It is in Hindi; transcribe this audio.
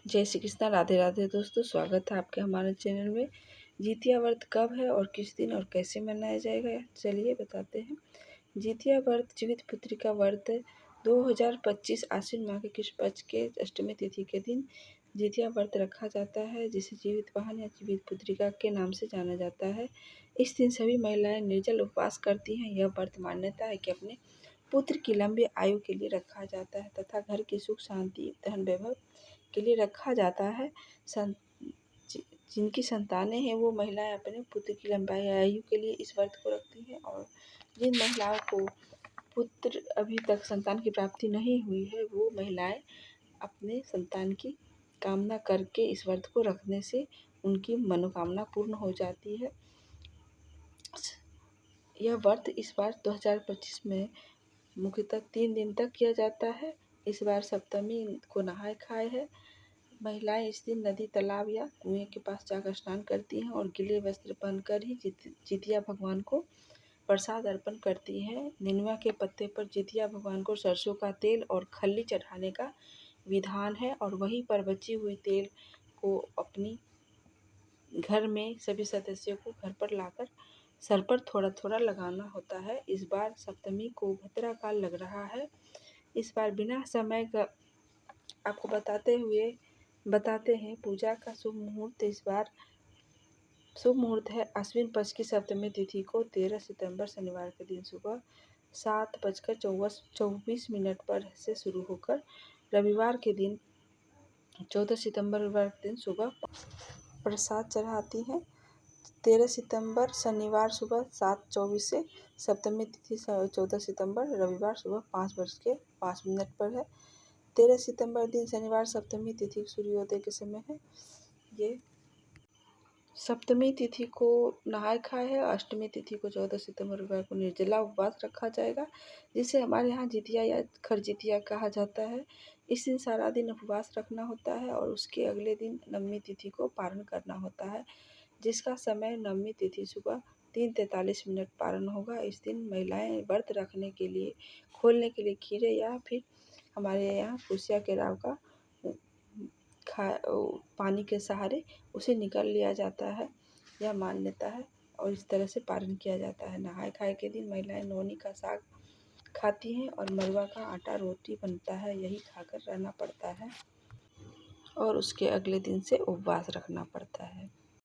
जय श्री कृष्णा, राधे राधे दोस्तों। स्वागत है आपके हमारे चैनल में। जितिया व्रत कब है और किस दिन और कैसे मनाया जाएगा, चलिए बताते हैं। जितिया व्रत जीवित पुत्री का व्रत 2025 आश्विन माह के कृष्ण पक्ष के अष्टमी तिथि के दिन जितिया व्रत रखा जाता है, जिसे जीवित वाहन या जीवित पुत्रिका के नाम से जाना जाता है। इस दिन सभी महिलाएं निर्जल उपवास करती हैं। यह व्रत मान्यता है कि अपने पुत्र की लंबी आयु के लिए रखा जाता है तथा घर की सुख शांति धन वैभव के लिए रखा जाता है। जिनकी संतानें हैं वो महिलाएं अपने पुत्र की लंबाई आयु के लिए इस व्रत को रखती हैं, और जिन महिलाओं को पुत्र अभी तक संतान की प्राप्ति नहीं हुई है वो महिलाएं अपने संतान की कामना करके इस व्रत को रखने से उनकी मनोकामना पूर्ण हो जाती है। यह व्रत इस बार 2025 में मुख्यतः 3 दिन तक किया जाता है। इस बार सप्तमी को नहाय खाए है। महिलाएं इस दिन नदी, तालाब या कुएं के पास जाकर स्नान करती हैं और गीले वस्त्र पहनकर ही जितिया भगवान को प्रसाद अर्पण करती हैं। नेनुआ के पत्ते पर जितिया भगवान को सरसों का तेल और खल्ली चढ़ाने का विधान है, और वहीं पर बची हुई तेल को अपनी घर में सभी सदस्यों को घर पर लाकर सर पर थोड़ा थोड़ा लगाना होता है। इस बार सप्तमी को भद्रा काल लग रहा है। इस बार बिना समय का आपको बताते हैं पूजा का शुभ मुहूर्त। इस बार शुभ मुहूर्त है आश्विन पक्ष की सप्तमी तिथि को 13 सितंबर शनिवार के दिन सुबह 7:24 पर से शुरू होकर रविवार के दिन 14 सितंबर रविवार के दिन सुबह प्रसाद चढ़ाती हैं। 13 सितंबर शनिवार सुबह 7:24 से सप्तमी तिथि 14 सितंबर रविवार सुबह 5:05 पर है। 13 सितंबर दिन शनिवार सप्तमी तिथि सूर्योदय के समय है। ये सप्तमी तिथि को नहाय खाए है। अष्टमी तिथि को 14 सितंबर रविवार को निर्जला उपवास रखा जाएगा, जिसे हमारे यहाँ जितिया या खरजितिया कहा जाता है। इस दिन सारा दिन उपवास रखना होता है और उसके अगले दिन नवमी तिथि को पारण करना होता है, जिसका समय नवमी तिथि सुबह 3:43 पारण होगा। इस दिन महिलाएं व्रत रखने के लिए खोलने के लिए खीरे या फिर हमारे यहाँ कुसिया के राव का पानी के सहारे उसे निकाल लिया जाता है, यह मान्यता है। और इस तरह से पारण किया जाता है। नहाय खाए के दिन महिलाएं नौनी का साग खाती हैं और मरवा का आटा रोटी बनता है, यही खाकर रहना पड़ता है और उसके अगले दिन से उपवास रखना पड़ता है।